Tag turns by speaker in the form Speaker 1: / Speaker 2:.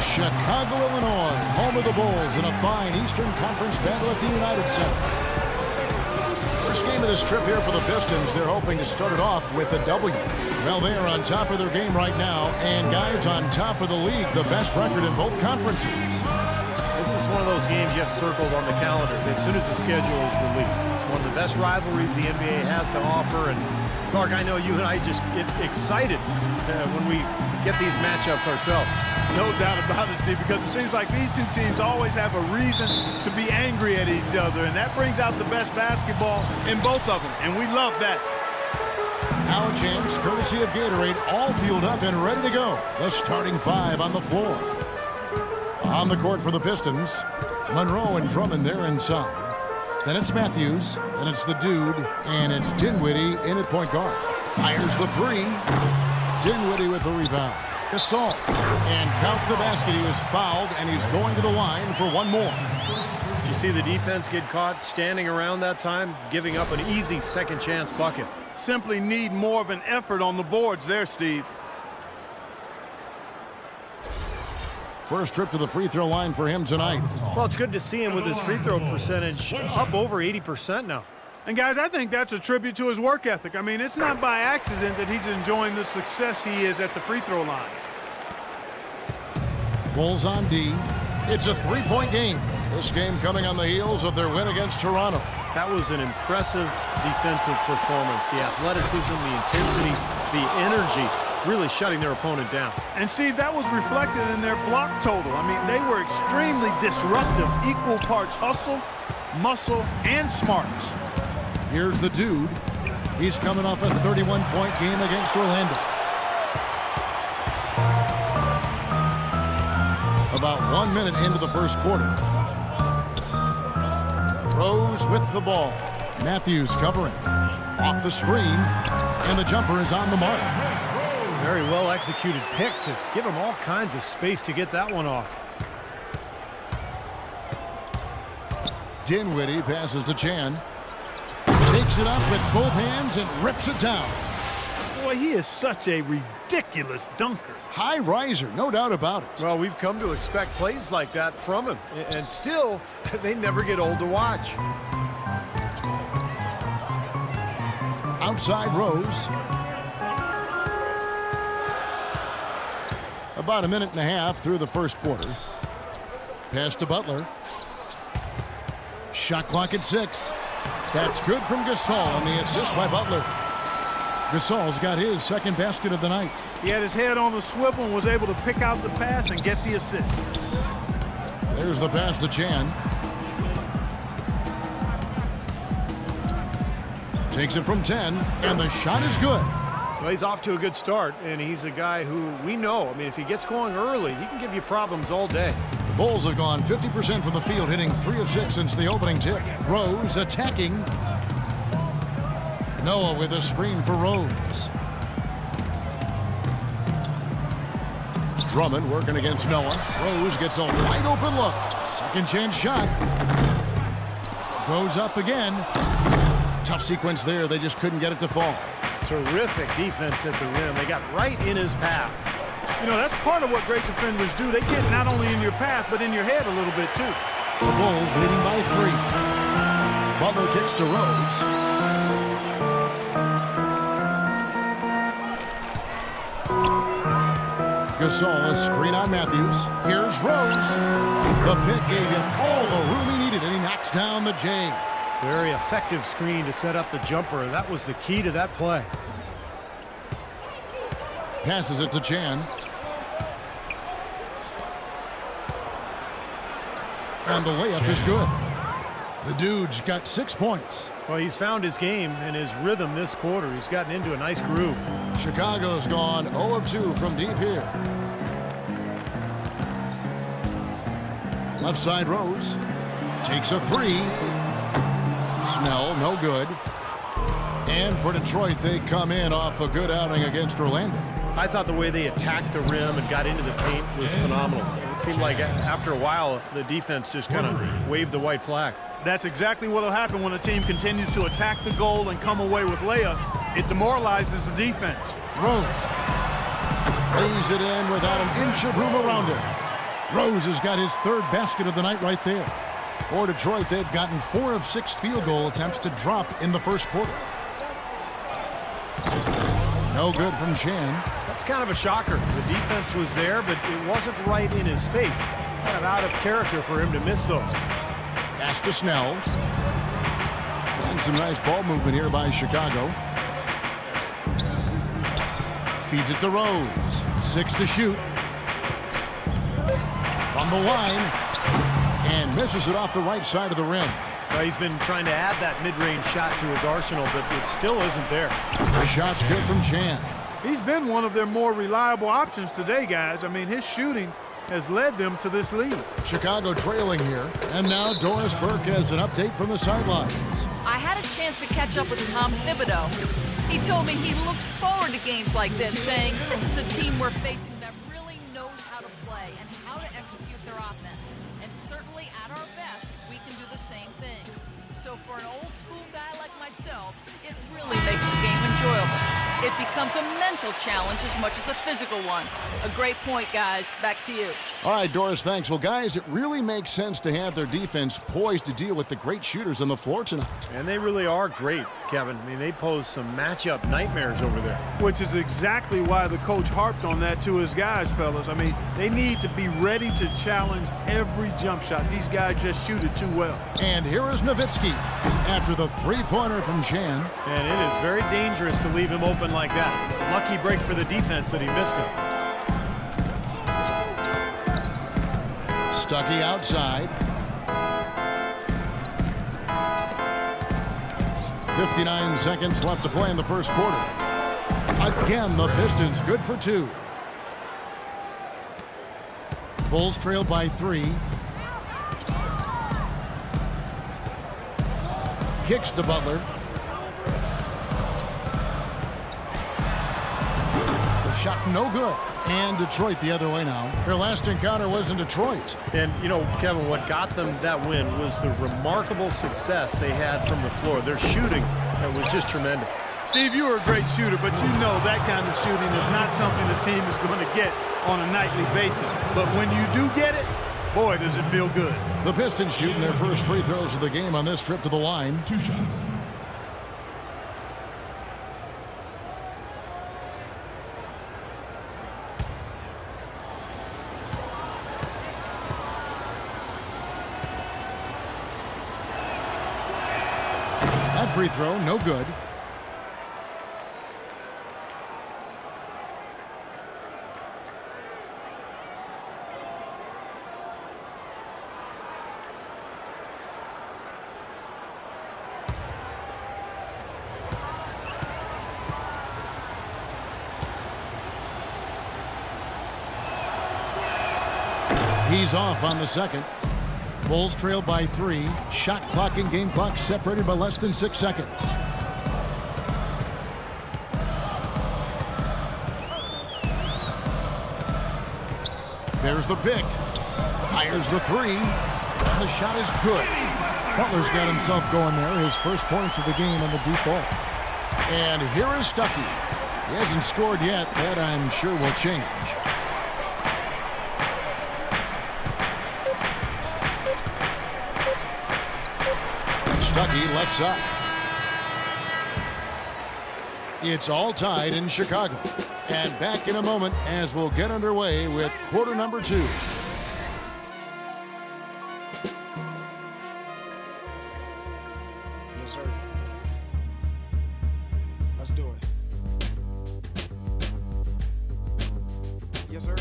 Speaker 1: Chicago, Illinois, home of the Bulls in a fine Eastern Conference battle at the United Center. First game of this trip here for the Pistons. They're hoping to start it off with a W. Well, they are on top of their game right now, and guys, on top of the league, the best record in both conferences.
Speaker 2: This is one of those games you have circled on the calendar as soon as the schedule is released. It's one of the best rivalries the NBA has to offer, and Clark, I know you and I just get excited when we get these matchups ourselves.
Speaker 3: No doubt about it, Steve, because it seems like these two teams always have a reason to be angry at each other, and that brings out the best basketball in both of them, and we love that.
Speaker 1: Now a chance, courtesy of Gatorade, all fueled up and ready to go. The starting five on the floor. On the court for the Pistons, Monroe and Drummond there inside. Then it's Matthews, and it's the dude, and it's Dinwiddie in at point guard. Fires the three. Dinwiddie with the rebound. Gasol. And count the basket. He was fouled, and he's going to the line for one more.
Speaker 2: Did you see the defense get caught standing around that time, giving up an easy second chance bucket?
Speaker 3: Simply need more of an effort on the boards there, Steve.
Speaker 1: First trip to the free throw line for him tonight.
Speaker 2: Well, it's good to see him with his free throw percentage up over 80% now.
Speaker 3: And guys, I think that's a tribute to his work ethic. I mean, it's not by accident that he's enjoying the success he is at the free throw line.
Speaker 1: Bulls on D. It's a three-point game. This game coming on the heels of their win against Toronto.
Speaker 2: That was an impressive defensive performance. The athleticism, the intensity, the energy, really shutting their opponent down.
Speaker 3: And Steve, that was reflected in their block total. I mean, they were extremely disruptive, equal parts hustle, muscle, and smarts.
Speaker 1: Here's the dude. He's coming off a 31-point game against Orlando. About 1 minute into the first quarter. Rose with the ball. Matthews covering. Off the screen, and the jumper is on the mark.
Speaker 2: Very well executed pick to give him all kinds of space to get that one off.
Speaker 1: Dinwiddie passes to Chan. Takes it up with both hands and rips it down.
Speaker 3: Boy, he is such a ridiculous dunker.
Speaker 1: High riser, no doubt about it.
Speaker 2: Well, we've come to expect plays like that from him, and still, they never get old to watch.
Speaker 1: Outside Rose. About a minute and a half through the first quarter. Pass to Butler. Shot clock at 6. That's good from Gasol, and the assist by Butler. Gasol's got his second basket of the night.
Speaker 3: He had his head on the swivel and was able to pick out the pass and get the assist.
Speaker 1: There's the pass to Chan. Takes it from 10, and the shot is good.
Speaker 2: Well, he's off to a good start, and he's a guy who we know. I mean, if he gets going early, he can give you problems all day.
Speaker 1: The Bulls have gone 50% from the field, hitting 3 of 6 since the opening tip. Rose attacking. Noah with a screen for Rose. Drummond working against Noah. Rose gets a wide open look. Second chance shot. Goes up again. Tough sequence there. They just couldn't get it to fall.
Speaker 2: Terrific defense at the rim. They got right in his path.
Speaker 3: You know, that's part of what great defenders do. They get not only in your path, but in your head a little bit, too.
Speaker 1: The Bulls leading by 3. Butler kicks to Rose. Gasol, a screen on Matthews. Here's Rose. The pick gave him all the room he needed, and he knocks down the J.
Speaker 2: Very effective screen to set up the jumper. That was the key to that play.
Speaker 1: Passes it to Chan. And the layup is good. The dude's got 6 points.
Speaker 2: Well, he's found his game and his rhythm this quarter. He's gotten into a nice groove.
Speaker 1: Chicago's gone 0 of 2 from deep here. Left side Rose. Takes a 3. Snell, no good. And for Detroit, they come in off a good outing against Orlando.
Speaker 2: I thought the way they attacked the rim and got into the paint was phenomenal. It seemed like after a while, the defense just kind of waved the white flag.
Speaker 3: That's exactly what will happen when a team continues to attack the goal and come away with layups. It demoralizes the defense.
Speaker 1: Rose lays it in without an inch of room around it. Rose has got his third basket of the night right there. For Detroit, they've gotten 4 of 6 field goal attempts to drop in the first quarter. No good from Chan.
Speaker 2: That's kind of a shocker. The defense was there, but it wasn't right in his face. Kind of out of character for him to miss those.
Speaker 1: Pass to Snell. And some nice ball movement here by Chicago. Feeds it to Rose. 6 to shoot. From the line. And misses it off the right side of the rim.
Speaker 2: Well, he's been trying to add that mid-range shot to his arsenal, but it still isn't there.
Speaker 1: The shot's good from Chan.
Speaker 3: He's been one of their more reliable options today, guys. I mean, his shooting has led them to this lead.
Speaker 1: Chicago trailing here. And now Doris Burke has an update from the sidelines.
Speaker 4: I had a chance to catch up with Tom Thibodeau. He told me he looks forward to games like this, saying this is a team we're facing that really knows how to play and how to execute their offense. And certainly at our best, we can do the same thing. So for an old school guy like myself, it really makes the game enjoyable. It becomes a mental challenge as much as a physical one. A great point, guys. Back to you.
Speaker 1: All right, Doris, thanks. Well, guys, it really makes sense to have their defense poised to deal with the great shooters on the floor tonight.
Speaker 2: And they really are great, Kevin. I mean, they pose some matchup nightmares over there.
Speaker 3: Which is exactly why the coach harped on that to his guys, fellas. I mean, they need to be ready to challenge every jump shot. These guys just shoot it too well.
Speaker 1: And here is Nowitzki after the three-pointer from Chan.
Speaker 2: And it is very dangerous to leave him open like that. Lucky break for the defense that he missed it.
Speaker 1: Stuckey outside. 59 seconds left to play in the first quarter. Again, the Pistons good for 2. Bulls trail by 3. Kicks to Butler. The shot no good. And Detroit the other way now. Their last encounter was in Detroit.
Speaker 2: And, you know, Kevin, what got them that win was the remarkable success they had from the floor. Their shooting was just tremendous.
Speaker 3: Steve, you are a great shooter, but you know that kind of shooting is not something the team is going to get on a nightly basis. But when you do get it, boy, does it feel good.
Speaker 1: The Pistons shooting their first free throws of the game on this trip to the line. 2 shots. That free throw, no good. He's off on the second. Bulls trail by 3. Shot clock and game clock separated by less than 6 seconds. There's the pick. Fires the 3. And the shot is good. Butler's got himself going there. His first points of the game on the deep ball. And here is Stuckey. He hasn't scored yet. That I'm sure will change. Stuckey left side. It's all tied in Chicago. And back in a moment as we'll get underway with quarter number 2.
Speaker 5: Yes, sir. Let's do it. Yes, sir.